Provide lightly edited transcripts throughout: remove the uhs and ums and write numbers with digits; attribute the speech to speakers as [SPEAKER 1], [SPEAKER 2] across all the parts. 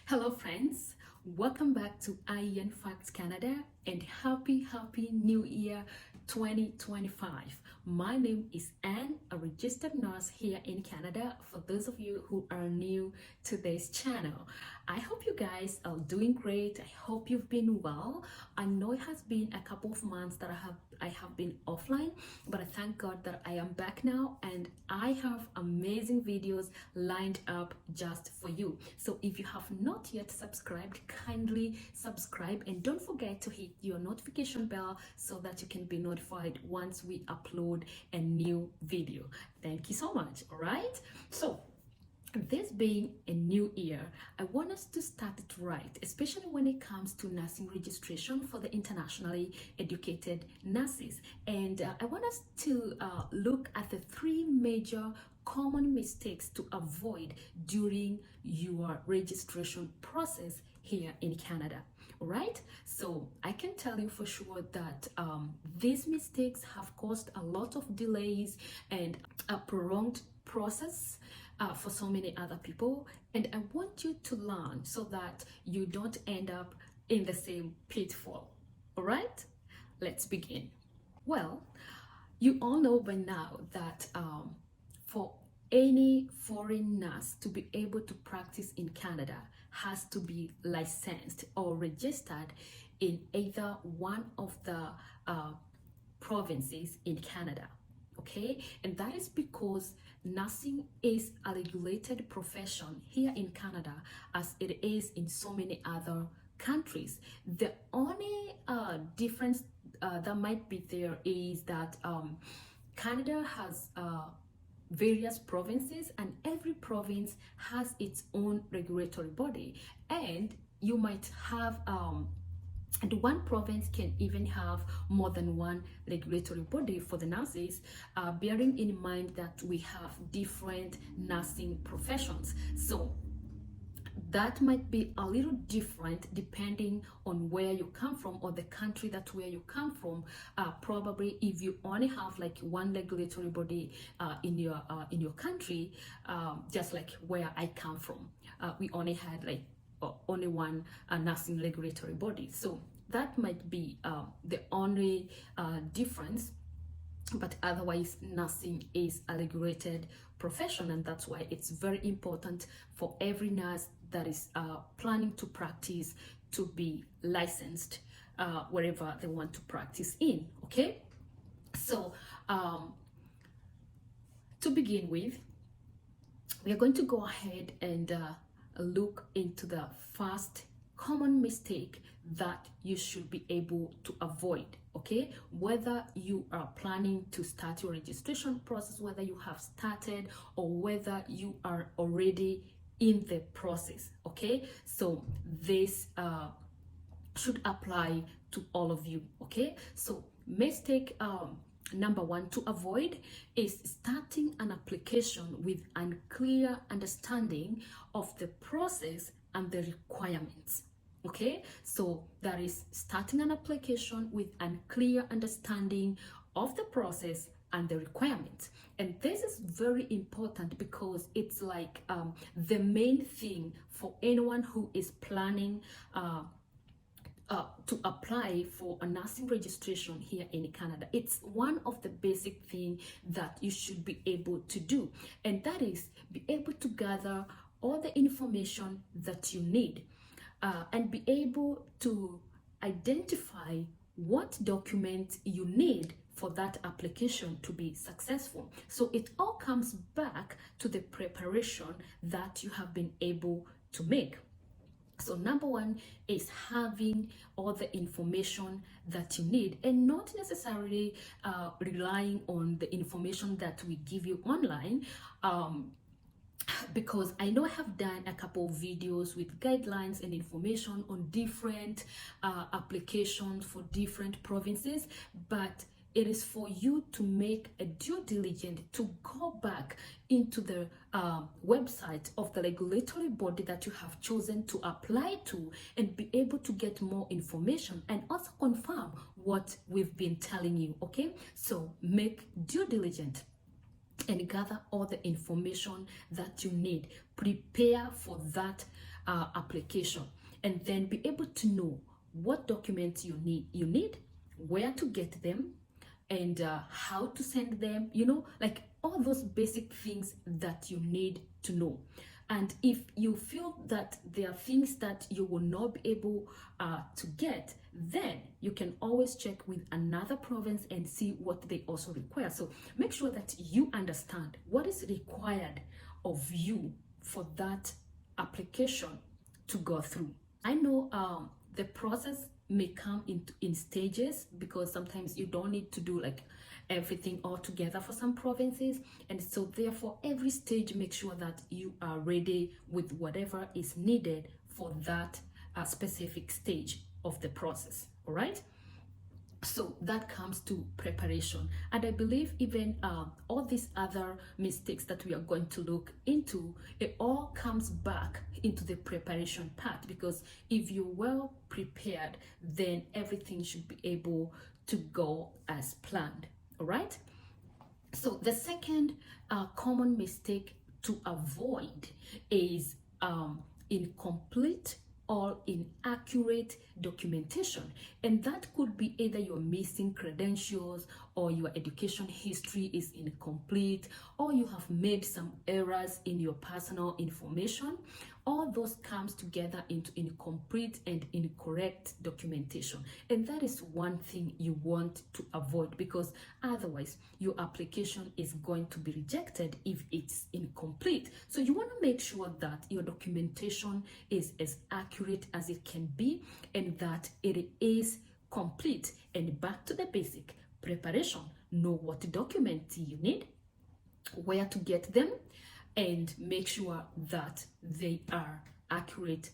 [SPEAKER 1] Hello friends, welcome back to IEN Facts Canada and happy New Year 2025. My name is Anne, a registered nurse here in Canada. For those of you who are new to this channel, I hope you guys are doing great. I hope you've been well. I know it has been a couple of months that I have been offline, but I thank God that I am back now and I have amazing videos lined up just for you. So if you have not yet subscribed, kindly subscribe and don't forget to hit your notification bell so that you can be notified once we upload a new video. Thank you so much. All right, so this being a new year, I want us to start it right, especially when it comes to nursing registration for the internationally educated nurses. And I want us to look at the three major common mistakes to avoid during your registration process here in Canada. All right, so I can tell you for sure that these mistakes have caused a lot of delays and a prolonged process for so many other people, and I want you to learn so that you don't end up in the same pitfall. All right, let's begin. Well, you all know by now that for any foreign nurse to be able to practice in Canada has to be licensed or registered in either one of the provinces in Canada. Okay, and that is because nursing is a regulated profession here in Canada as it is in so many other countries. The only difference that might be there is that Canada has various provinces and every province has its own regulatory body, and you might have and one province can even have more than one regulatory body for the nurses, bearing in mind that we have different nursing professions. So that might be a little different depending on where you come from or the country that where you come from. Probably if you only have like one regulatory body in your country, just like where I come from, we only had like only one nursing regulatory body. So that might be the only difference, but otherwise nursing is a regulated profession, and that's why it's very important for every nurse that is planning to practice to be licensed wherever they want to practice in. Okay, so to begin with, we are going to go ahead and look into the first common mistake that you should be able to avoid. Okay, whether you are planning to start your registration process, whether you have started or whether you are already in the process. Okay, so this should apply to all of you. Okay, so mistake number one to avoid is starting an application with unclear understanding of the process and the requirements. Okay, so that is starting an application with unclear understanding of the process and the requirements. And this is very important because it's like the main thing for anyone who is planning to apply for a nursing registration here in Canada. It's one of the basic things that you should be able to do, and that is be able to gather all the information that you need and be able to identify what documents you need for that application to be successful. So it all comes back to the preparation that you have been able to make. So number one is having all the information that you need and not necessarily relying on the information that we give you online. Because I know I have done a couple of videos with guidelines and information on different applications for different provinces, but it is for you to make a due diligence to go back into the website of the regulatory body that you have chosen to apply to and be able to get more information and also confirm what we've been telling you. Okay, so make due diligence and gather all the information that you need. Prepare for that application, and then be able to know what documents you need, where to get them, and how to send them, like all those basic things that you need to know. And if you feel that there are things that you will not be able to get, then you can always check with another province and see what they also require. So make sure that you understand what is required of you for that application to go through. I know the process may come in stages, because sometimes you don't need to do like everything all together for some provinces, and so therefore every stage, make sure that you are ready with whatever is needed for that specific stage of the process. All right, so that comes to preparation. And I believe even all these other mistakes that we are going to look into, it all comes back into the preparation part, because if you're well prepared, then everything should be able to go as planned. All right, so the second common mistake to avoid is incomplete or inaccurate documentation. And that could be either you're missing credentials, or your education history is incomplete, or you have made some errors in your personal information. All those comes together into incomplete and incorrect documentation. And that is one thing you want to avoid, because otherwise your application is going to be rejected if it's incomplete. So you want to make sure that your documentation is as accurate as it can be, and that it is complete. And back to the basic preparation: know what documents you need, where to get them, and make sure that they are accurate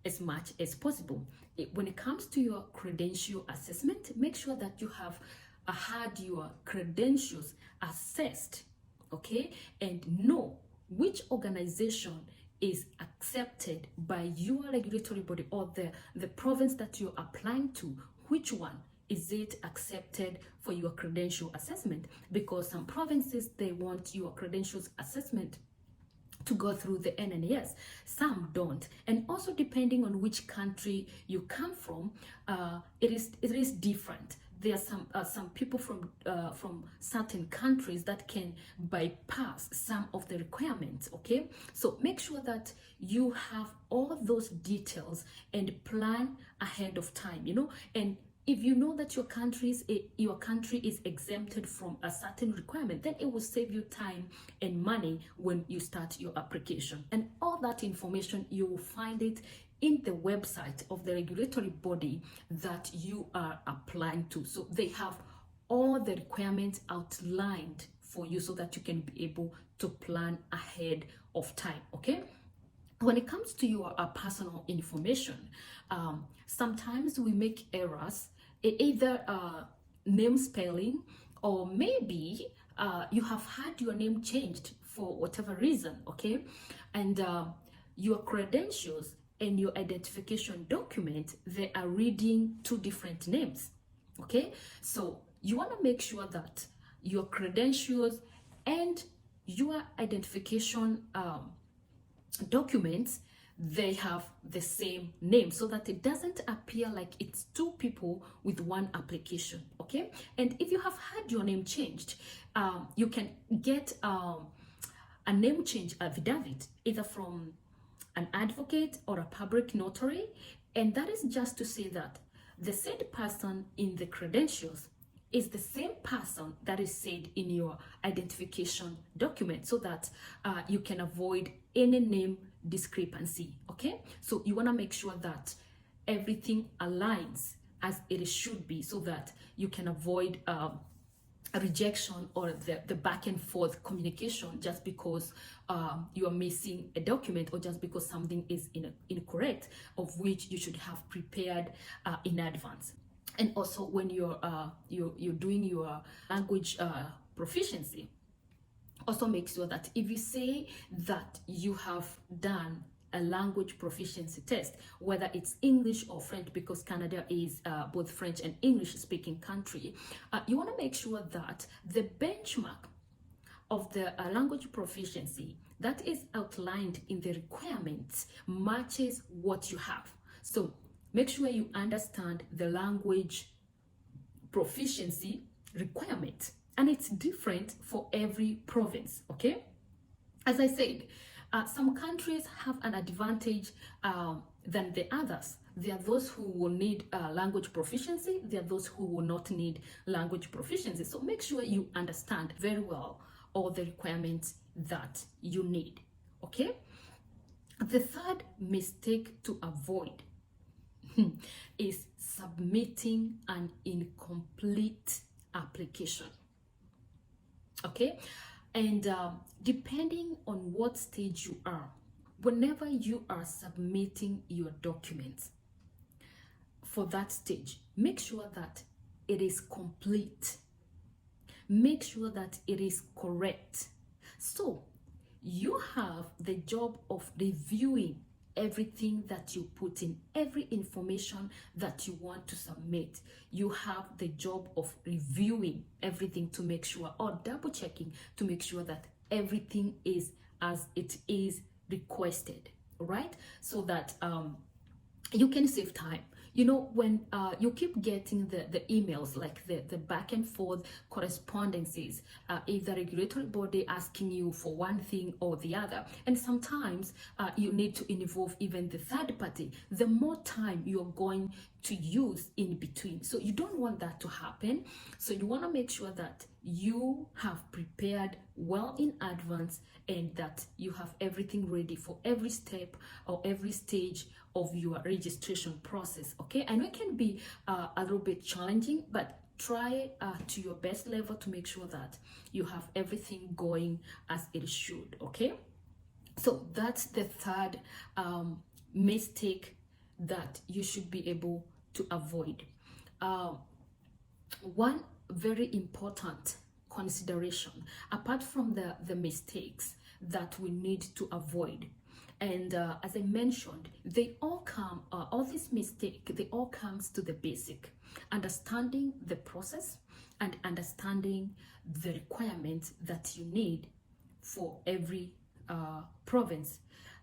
[SPEAKER 1] as much as possible. When it comes to your credential assessment, make sure that you have had your credentials assessed, okay, and know which organization is accepted by your regulatory body, or the province that you're applying to. Which one is it accepted for your credential assessment? Because some provinces, they want your credentials assessment to go through the NNES, some don't. And also depending on which country you come from, it is different. There are some people from certain countries that can bypass some of the requirements. Okay, so make sure that you have all those details and plan ahead of time, and if you know that your country is exempted from a certain requirement, then it will save you time and money when you start your application. And all that information, you will find it in the website of the regulatory body that you are applying to. So they have all the requirements outlined for you, so that you can be able to plan ahead of time. Okay, when it comes to your personal information, sometimes we make errors, either name spelling, or maybe you have had your name changed for whatever reason. Okay, and your credentials and your identification document, they are reading two different names. Okay, so you want to make sure that your credentials and your identification documents, they have the same name, so that it doesn't appear like it's two people with one application. Okay, and if you have had your name changed, you can get a name change affidavit, either from an advocate or a public notary, and that is just to say that the said person in the credentials is the same person that is said in your identification document, so that you can avoid any name discrepancy. Okay, so you want to make sure that everything aligns as it should be, so that you can avoid a rejection or the back and forth communication just because you are missing a document, or just because something is incorrect, of which you should have prepared in advance. And also when you're doing your language proficiency, also make sure that if you say that you have done a language proficiency test, whether it's English or French, because Canada is both French and English speaking country, you want to make sure that the benchmark of the language proficiency, that is outlined in the requirements matches what you have. So make sure you understand the language proficiency requirement, and it's different for every province. Okay, as I said, some countries have an advantage than the others. There are those who will need language proficiency. There are those who will not need language proficiency. So make sure you understand very well all the requirements that you need. Okay. The third mistake to avoid is submitting an incomplete application. Okay. And depending on what stage you are, whenever you are submitting your documents for that stage, make sure that it is complete. Make sure that it is correct. So you have the job of reviewing everything that you put in, every information that you want to submit. You have the job of reviewing everything to make sure, or double checking to make sure that everything is as it is requested, right? So that you can save time. You know, when you keep getting the emails, like the back and forth correspondences, if the regulatory body asking you for one thing or the other, and sometimes you need to involve even the third party, the more time you're going to use in between. So you don't want that to happen. So you want to make sure that you have prepared well in advance and that you have everything ready for every step or every stage of your registration process. Okay, and it can be a little bit challenging, but try to your best level to make sure that you have everything going as it should. Okay, so that's the third mistake that you should be able to avoid. One very important consideration, apart from the mistakes that we need to avoid, and as I mentioned, they all come, all these mistakes, they all comes to the basic, understanding the process and understanding the requirements that you need for every province.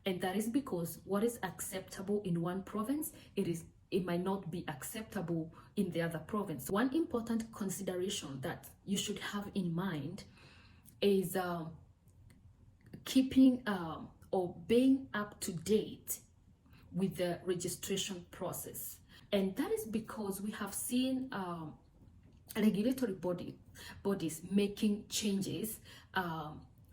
[SPEAKER 1] And that is because what is acceptable in one province, it might not be acceptable in the other province. One important consideration that you should have in mind is keeping or being up to date with the registration process. And that is because we have seen regulatory bodies making changes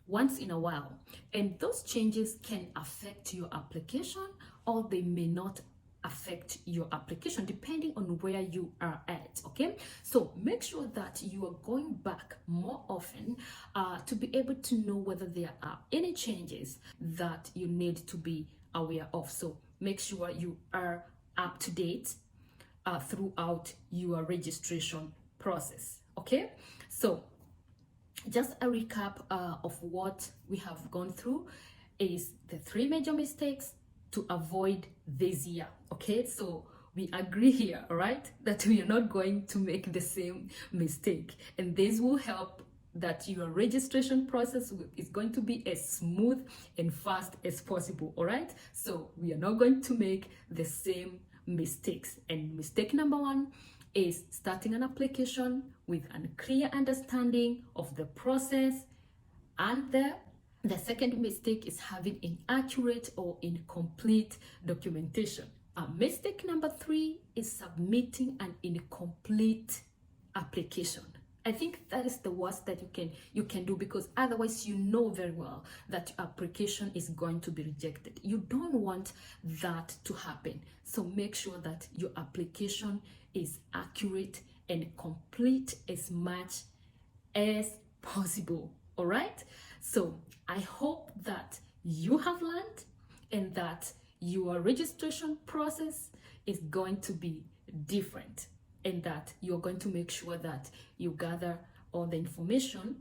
[SPEAKER 1] once in a while, and those changes can affect your application or they may not affect your application depending on where you are at. Okay, so make sure that you are going back more often to be able to know whether there are any changes that you need to be aware of. So make sure you are up to date throughout your registration process. Okay, so just a recap of what we have gone through is the 3 major mistakes to avoid this year. Okay, so we agree here, all right, that we are not going to make the same mistake, and this will help that your registration process is going to be as smooth and fast as possible. All right, so we are not going to make the same mistakes. And mistake number 1 is starting an application with a clear understanding of the process, and the second mistake is having inaccurate or incomplete documentation. Mistake number 3 is submitting an incomplete application. I think that is the worst that you can do, because otherwise you know very well that your application is going to be rejected. You don't want that to happen. So make sure that your application is accurate and complete as much as possible. All right, so I hope that you have learned and that your registration process is going to be different, and that you're going to make sure that you gather all the information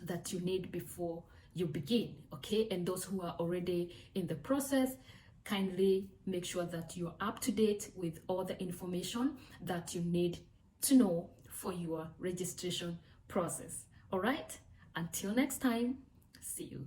[SPEAKER 1] that you need before you begin. Okay, and those who are already in the process, kindly make sure that you're up to date with all the information that you need to know for your registration process. All right, until next time, see you.